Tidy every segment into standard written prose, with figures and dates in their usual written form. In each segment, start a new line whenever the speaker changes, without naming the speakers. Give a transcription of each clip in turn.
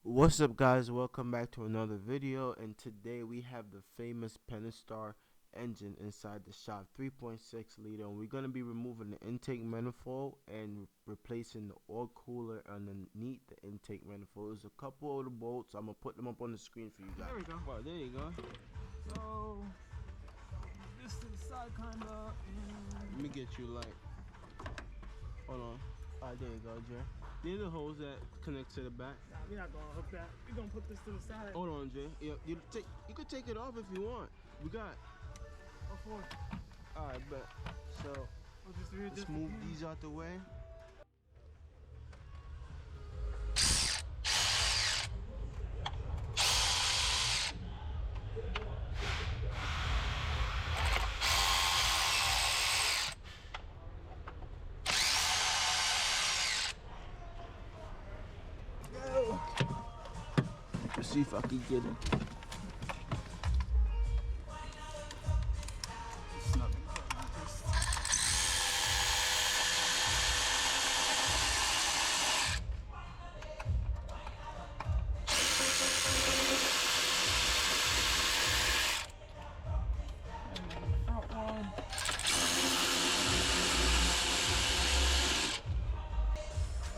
What's up, guys? Welcome back to another video, and today we have the famous Pentastar engine inside the shop, 3.6 liter, and we're going to be removing the intake manifold and replacing the oil cooler underneath the intake manifold. There's a couple of the bolts. I'm going to put them up on the screen for you guys.
There we go.
Well, there you go.
So this to the side kinda, and
Let me get you light. Hold on. Alright, there you go, Jay. These are the holes that connect to the back.
nah, we're not gonna hook that. We're gonna put this to the side.
Hold on, Jay. Yeah, you could take it off if you want. We got.
What for?
Alright, bet. So
We'll just
let's move these out the way. Let's see if I can get it.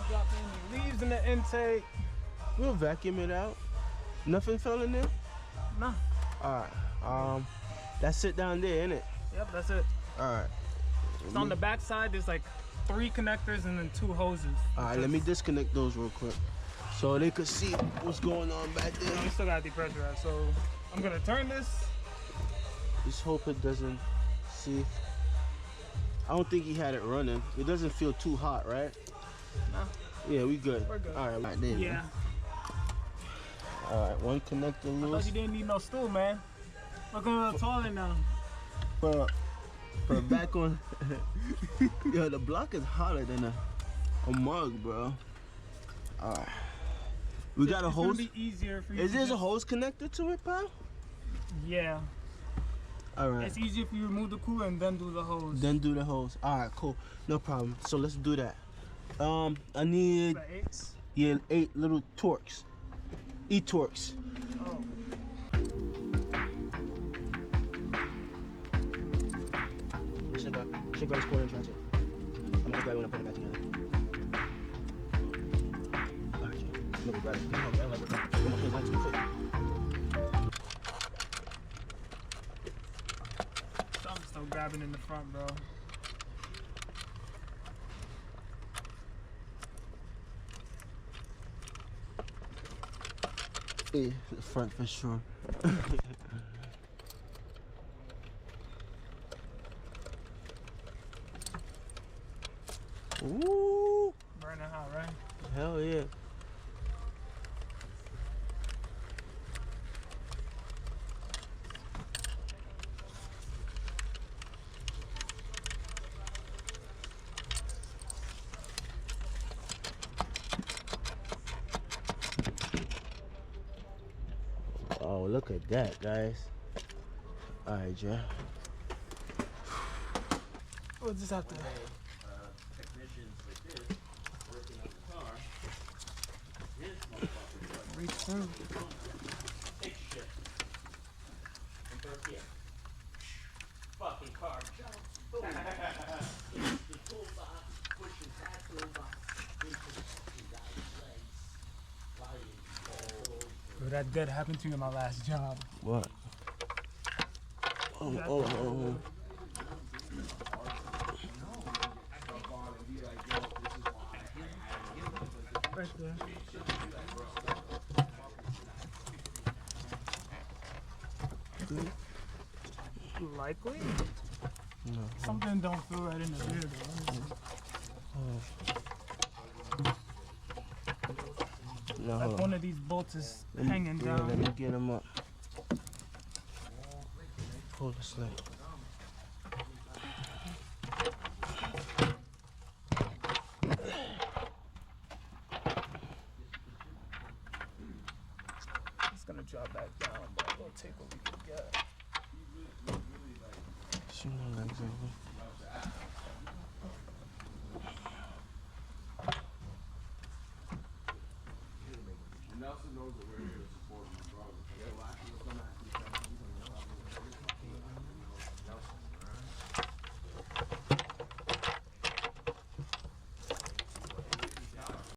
Drop any leaves in the intake.
We'll vacuum it out. Nothing fell in there?
Nah.
Alright. That's it down there, isn't it?
Yep, that's it.
Alright.
It's on the back side. There's like 3 connectors and then 2 hoses.
Alright, let me disconnect those real quick so they could see what's going on back
We
there.
still gotta depressurize. So I'm gonna turn this.
Just hope it doesn't see. I don't think he had it running. It doesn't feel too hot, right?
Nah.
Yeah, we good.
We're good.
Alright, there you
Yeah.
go. Alright, one connector
I thought
loose.
you didn't need no stool, man. Look a little taller now.
But back on. Yo, the block is hotter than a mug, bro. Alright. We got a
It's
hose.
gonna be easier for you.
Is
to
there a
just-
hose connected to it, pal?
Yeah.
Alright.
It's easier if you remove the cooler and then do the hose.
Then do the hose. Alright, cool. No problem. So let's do that. I need
About 8s?
8 little Torx. E-Torx.
Oh.
Should go this corner and ratchet. I'm gonna grab it when I put it back together. Alright, I'm gonna grab it. I'm gonna put it back together.
So I'm still grabbing in the front, bro.
Yeah, the front for sure. Ooh,
Burning hot, right?
hell yeah. Oh, look at that, guys. All right, Joe.
We'll just have to.
Technicians like this working on the car. This motherfucker
Reach through.
take shit. And first here. Fucking car jumps. Boom. The toolbox pushes that toolbox into the fucking guy's legs. Flying.
Bro, that did happen to me in my last job.
What? Oh.
Right there.
Good?
Likely?
No.
Something don't feel right in the rear, though.
No,
Like
hold
one
on.
of these bolts is
Let me-
hanging
yeah,
down.
let me get him up. Pull the sled.
It's gonna drop back down, but we'll take what we can get.
Shoot my legs over.
Nelson knows that we're here to support my brother.